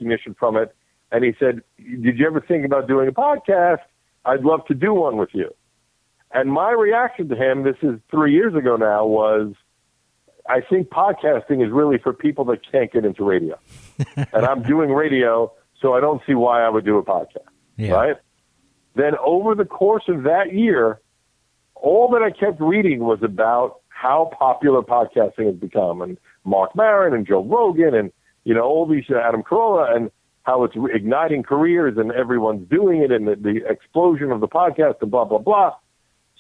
recognition from it. And he said, did you ever think about doing a podcast? I'd love to do one with you. And my reaction to him, this is 3 years ago now, was I think podcasting is really for people that can't get into radio. And I'm doing radio, so I don't see why I would do a podcast, right? Then over the course of that year, all that I kept reading was about how popular podcasting has become, and Mark Maron and Joe Rogan and, all these, Adam Carolla, and how it's igniting careers and everyone's doing it, and the explosion of the podcast and blah, blah, blah.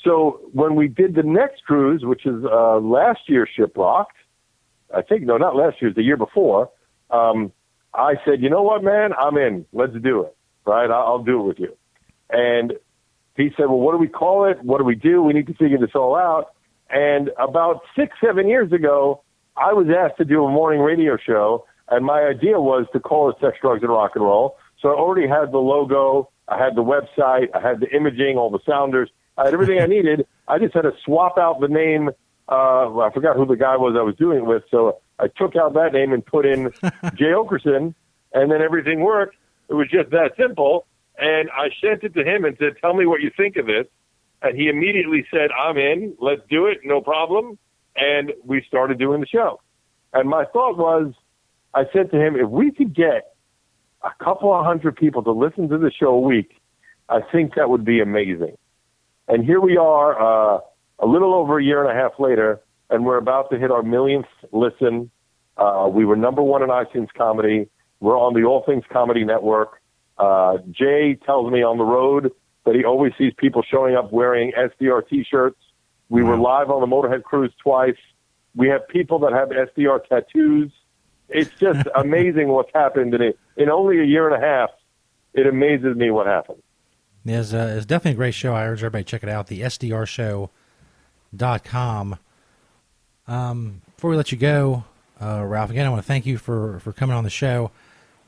So when we did the next cruise, which is last year's Shiprocked, I think, no, not last year's, the year before, I said, you know what, man, I'm in. Let's do it, right? I'll do it with you. And he said, well, what do we call it? What do we do? We need to figure this all out. And about 6-7 years ago, I was asked to do a morning radio show, and my idea was to call it Sex, Drugs, and Rock and Roll. So I already had the logo, I had the website, I had the imaging, all the sounders, I had everything I needed. I just had to swap out the name. I forgot who the guy was I was doing it with, so I took out that name and put in Jay Okerson, and then everything worked. It was just that simple. And I sent it to him and said, tell me what you think of this. And he immediately said, I'm in. Let's do it. No problem. And we started doing the show. And my thought was, I said to him, if we could get a couple of hundred people to listen to the show a week, I think that would be amazing. And here we are, a little over a year and a half later, and we're about to hit our millionth listen. We were number one in iTunes Comedy. We're on the All Things Comedy Network. Jay tells me on the road that he always sees people showing up wearing SDR T-shirts. We were live on the Motorhead Cruise twice. We have people that have SDR tattoos. It's just amazing what's happened in only a year and a half. It amazes me what happened. It's definitely a great show. I urge everybody to check it out, the SDRshow.com. Before we let you go, Ralph, again, I want to thank you for coming on the show.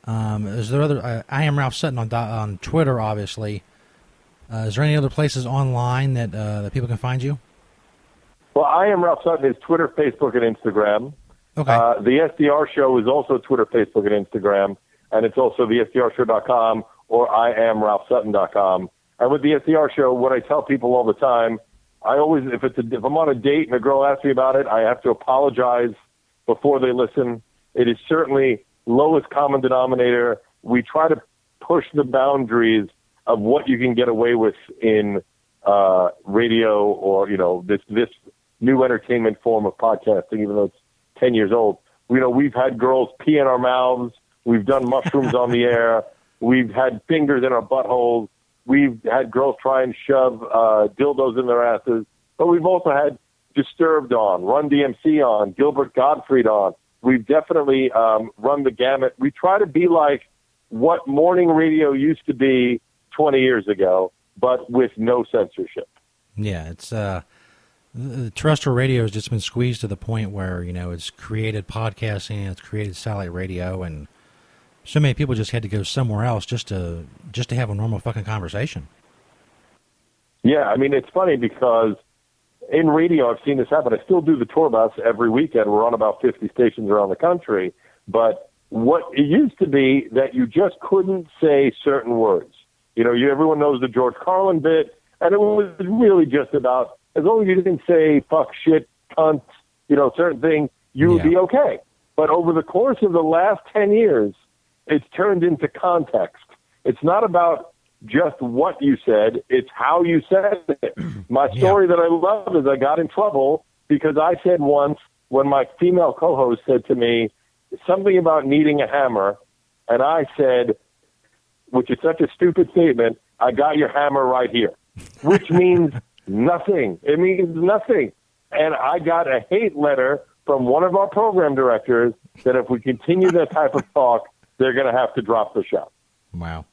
Is there other? I am Ralph Sutton on Twitter, obviously. Is there any other places online that people can find you? Well, I am Ralph Sutton is Twitter, Facebook, and Instagram. Okay. The SDR Show is also Twitter, Facebook, and Instagram, and it's also the SDRshow.com or IamRalphSutton.com. And with the SDR Show, what I tell people all the time, I always, if I'm on a date and a girl asks me about it, I have to apologize before they listen. It is certainly lowest common denominator. We try to push the boundaries of what you can get away with in radio or, this new entertainment form of podcasting, even though it's 10 years old. We've had girls pee in our mouths. We've done mushrooms on the air. We've had fingers in our buttholes. We've had girls try and shove dildos in their asses. But we've also had Disturbed on, Run DMC on, Gilbert Gottfried on. We've definitely run the gamut. We try to be like what morning radio used to be 20 years ago, but with no censorship. Yeah, it's the terrestrial radio has just been squeezed to the point where, it's created podcasting, it's created satellite radio, and so many people just had to go somewhere else just to have a normal fucking conversation. Yeah, I mean, it's funny because in radio, I've seen this happen. I still do the tour bus every weekend. We're on about 50 stations around the country. But what it used to be that you just couldn't say certain words. Everyone knows the George Carlin bit, and it was really just about, as long as you didn't say fuck, shit, cunt, certain thing, you would be okay. But over the course of the last 10 years, it's turned into context. It's not about just what you said, it's how you said it. My story that I love is I got in trouble because I said once when my female co-host said to me something about needing a hammer, and I said, which is such a stupid statement, I got your hammer right here, which means nothing. It means nothing. And I got a hate letter from one of our program directors that if we continue that type of talk, they're going to have to drop the show. Wow.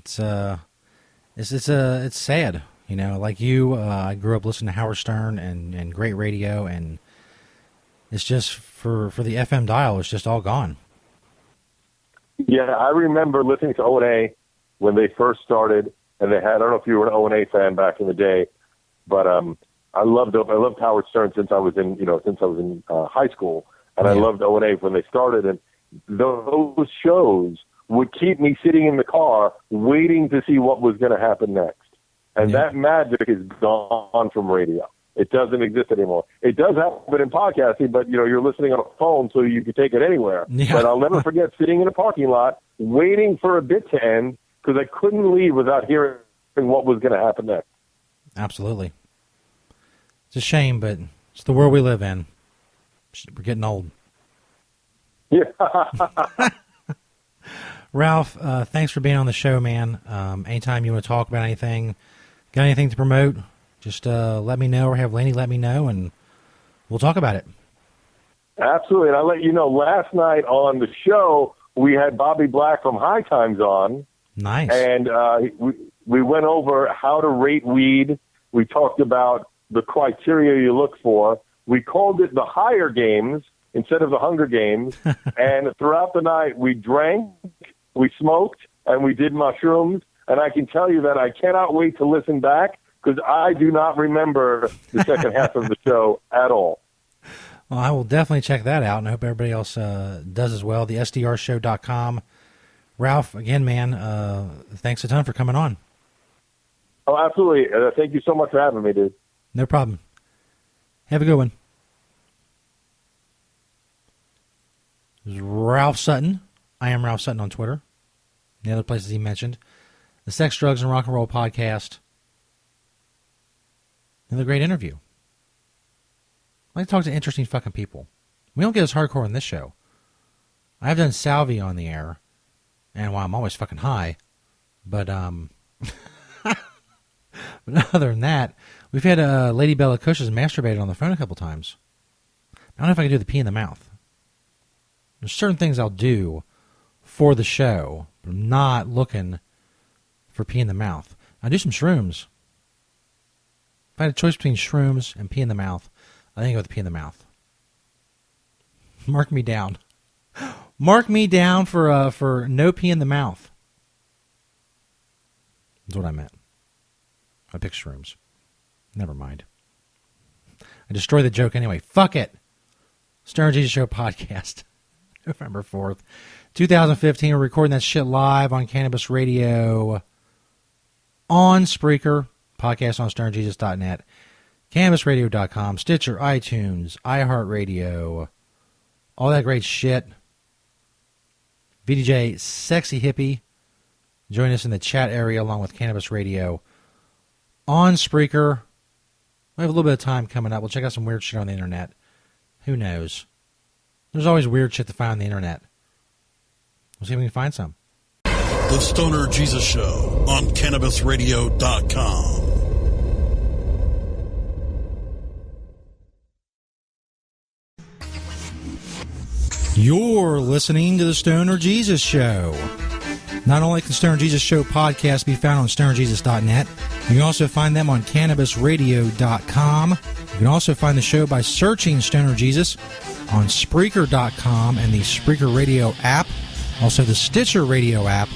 It's sad, like you, I grew up listening to Howard Stern and great radio, and it's just for the FM dial, it's just all gone. Yeah, I remember listening to O&A when they first started, and they had, I don't know if you were an O&A fan back in the day, but I loved Howard Stern since I was in high school, and I loved O&A when they started, and those shows would keep me sitting in the car waiting to see what was going to happen next. And that magic is gone from radio. It doesn't exist anymore. It does happen in podcasting, but you're listening on a phone, so you can take it anywhere. Yeah. But I'll never forget sitting in a parking lot waiting for a bit to end because I couldn't leave without hearing what was going to happen next. Absolutely. It's a shame, but it's the world we live in. We're getting old. Yeah. Ralph, thanks for being on the show, man. Anytime you want to talk about anything, got anything to promote, just let me know, or have Laney let me know, and we'll talk about it. Absolutely. And I'll let you know, last night on the show, we had Bobby Black from High Times on. Nice. And we went over how to rate weed. We talked about the criteria you look for. We called it the Higher Games instead of the Hunger Games. And throughout the night, we drank, we smoked, and we did mushrooms. And I can tell you that I cannot wait to listen back because I do not remember the second half of the show at all. Well, I will definitely check that out, and I hope everybody else does as well. The SDRshow.com. Ralph, again, man, thanks a ton for coming on. Oh, absolutely. Thank you so much for having me, dude. No problem. Have a good one. This is Ralph Sutton. I am Ralph Sutton on Twitter. The other places he mentioned. The Sex, Drugs, and Rock and Roll podcast. Another great interview. I like to talk to interesting fucking people. We don't get as hardcore on this show. I've done Salvi on the air, and I'm always fucking high. But, but other than that, we've had Lady Bella Cush's masturbated on the phone a couple times. I don't know if I can do the pee in the mouth. There's certain things I'll do for the show, but I'm not looking for pee in the mouth. I do some shrooms. If I had a choice between shrooms and pee in the mouth, I think I go with pee in the mouth. Mark me down. Mark me down for no pee in the mouth. That's what I meant. I picked shrooms. Never mind. I destroyed the joke anyway. Fuck it. Stoner Jesus Show podcast. November 4th, 2015. We're recording that shit live on Cannabis Radio, on Spreaker, podcast on stonerjesus.net, cannabisradio.com, Stitcher, iTunes, iHeartRadio, all that great shit. VDJ Sexy Hippie. Join us in the chat area along with Cannabis Radio on Spreaker. We have a little bit of time coming up. We'll check out some weird shit on the internet. Who knows? There's always weird shit to find on the internet. We'll see if we can find some. The Stoner Jesus Show on CannabisRadio.com. You're listening to the Stoner Jesus Show. Not only can Stoner Jesus Show podcast be found on stonerjesus.net, you can also find them on cannabisradio.com. You can also find the show by searching Stoner Jesus on Spreaker.com and the Spreaker Radio app, also the Stitcher Radio app,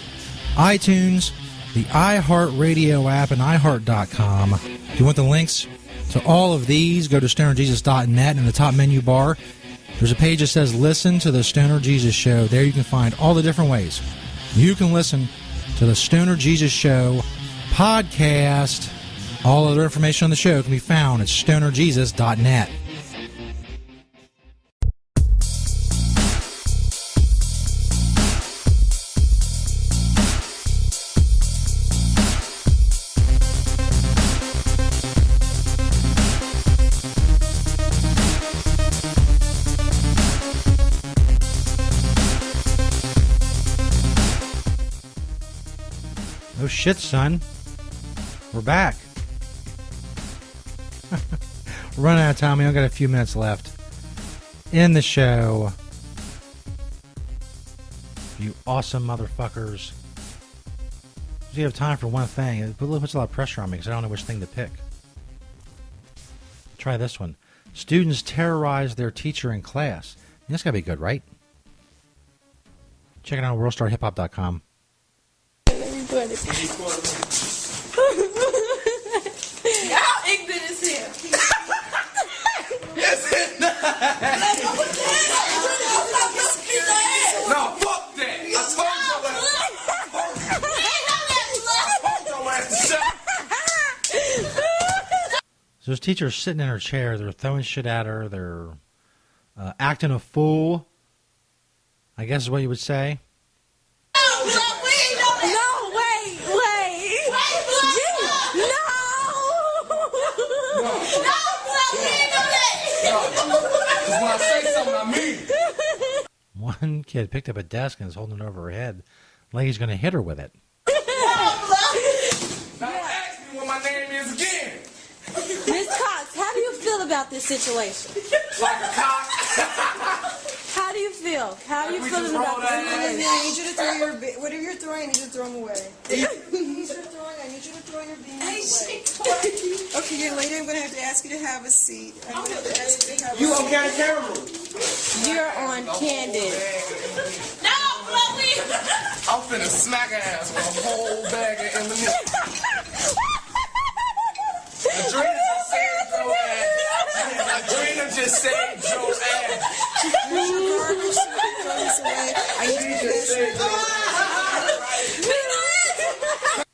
iTunes, the iHeartRadio app, and iHeart.com. If you want the links to all of these, go to stonerjesus.net. In the top menu bar, there's a page that says Listen to the Stoner Jesus Show. There you can find all the different ways you can listen to the Stoner Jesus Show podcast. All other information on the show can be found at stonerjesus.net. Oh shit, son. We're back. We're running out of time. We only got a few minutes left in the show. You awesome motherfuckers. You have time for one thing. It puts a lot of pressure on me because I don't know which thing to pick. Try this one. Students terrorize their teacher in class. That's got to be good, right? Check it out on worldstarhiphop.com. Y'all ignorant as hell. So this teacher's sitting in her chair. They're throwing shit at her. They're acting a fool, I guess is what you would say. When I say something, I mean it. One kid picked up a desk and is holding it over her head like he's going to hit her with it. Now ask me what my name is again. Miss Cox, how do you feel about this situation? Like a cock. How do you feel? How are you We feeling just roll about that this in. I need you to throw your whatever you're throwing. I need you to throw them away. These are throwing. I need you to throw your beans away. Okay, young lady, I'm going to have to ask you to have a seat. I'm going to have to ask you to have a You seat. on camera? You're on Candid. I'm finna smack her ass with a whole bag of M&M's. Adrena just said Joe ass. Here's your garbage. Throw this away. I need you to ask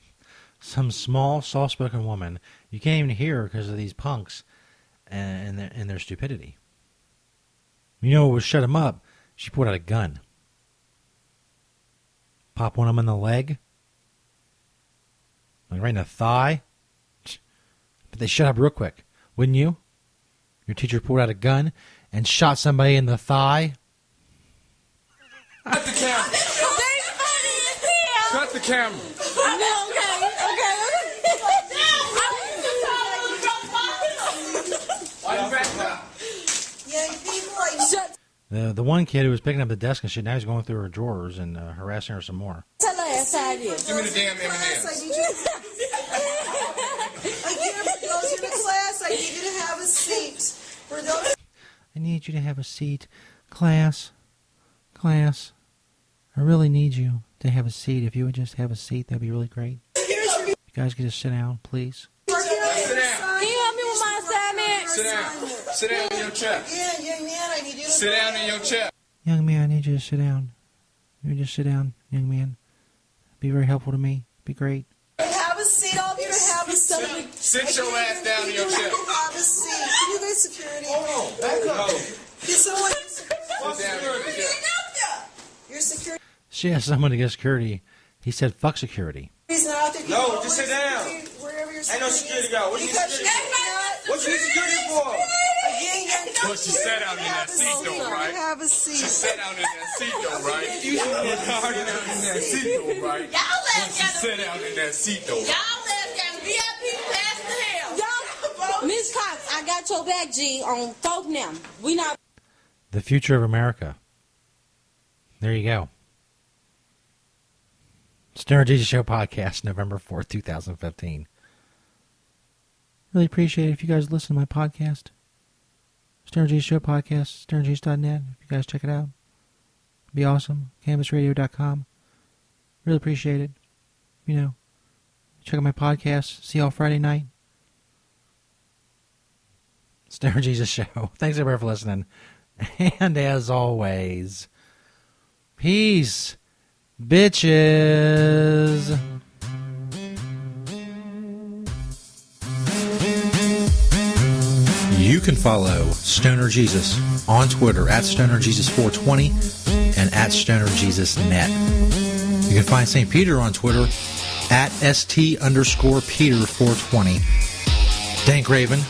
Some small, soft-spoken woman. You can't even hear her because of these punks and their stupidity. You know what would shut them up? She pulled out a gun. Pop one of them in the leg. Like right in the thigh. But they shut up real quick. Wouldn't you? Your teacher pulled out a gun and shot somebody in the thigh. Cut the camera. Cut the camera. Why you back up? young people. I need The one kid who was picking up the desk and shit, now he's going through her drawers and harassing her some more. Tell her last time you. Give me the damn class. I M&M's. need you. Again, for those in the class, I need you to have a seat. For those. I need you to have a seat. Class. I really need you to have a seat. If you would just have a seat, that'd be really great. You guys could just sit down, please. Sit down. Can you help me with my assignment? Sit down. Sit down in your chair. Yeah, young man, I need you to. Sit down in your chair. Young man, I need you to sit down. You just sit down, young man. Be very helpful to me. Be great. Have a seat. All of you to have a seat. Sit your ass down in your chair. Have a seat. Can you guys security? Hold on. Back up. Can someone? Sit down in your chair. Your security She asked someone to get security. He said, fuck security. is not out there. Can No, you just go sit down. Wherever your Ain't no security guard. What do you need security for? What you need security for? Again, young But she sat down in that seat though, right? Have a She seat. sat down in that seat though, right? You sat down in that seat though, right? But she sat down in that seat though. Miss Cox, I got your back, G, on folk now. We not. The future of America. There you go. Stoner Jesus Show podcast, November 4th, 2015. Really appreciate it if you guys listen to my podcast. Stoner Jesus Show podcast, stonerjesus.net. If you guys check it out, it'd be awesome. CannabisRadio.com. Really appreciate it. You know, check out my podcast. See y'all Friday night. Stoner Jesus Show. Thanks everybody for listening. And as always, peace, bitches. You can follow Stoner Jesus on Twitter at StonerJesus420 and at StonerJesusNet. You can find St. Peter on Twitter at ST_Peter420. Dank Raven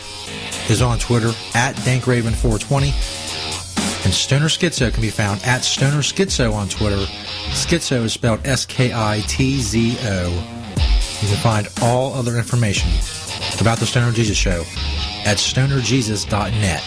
is on Twitter at DankRaven420. And Stoner Schizo can be found at Stoner Schizo on Twitter. Schizo is spelled Skitzo. You can find all other information about the Stoner Jesus Show at stonerjesus.net.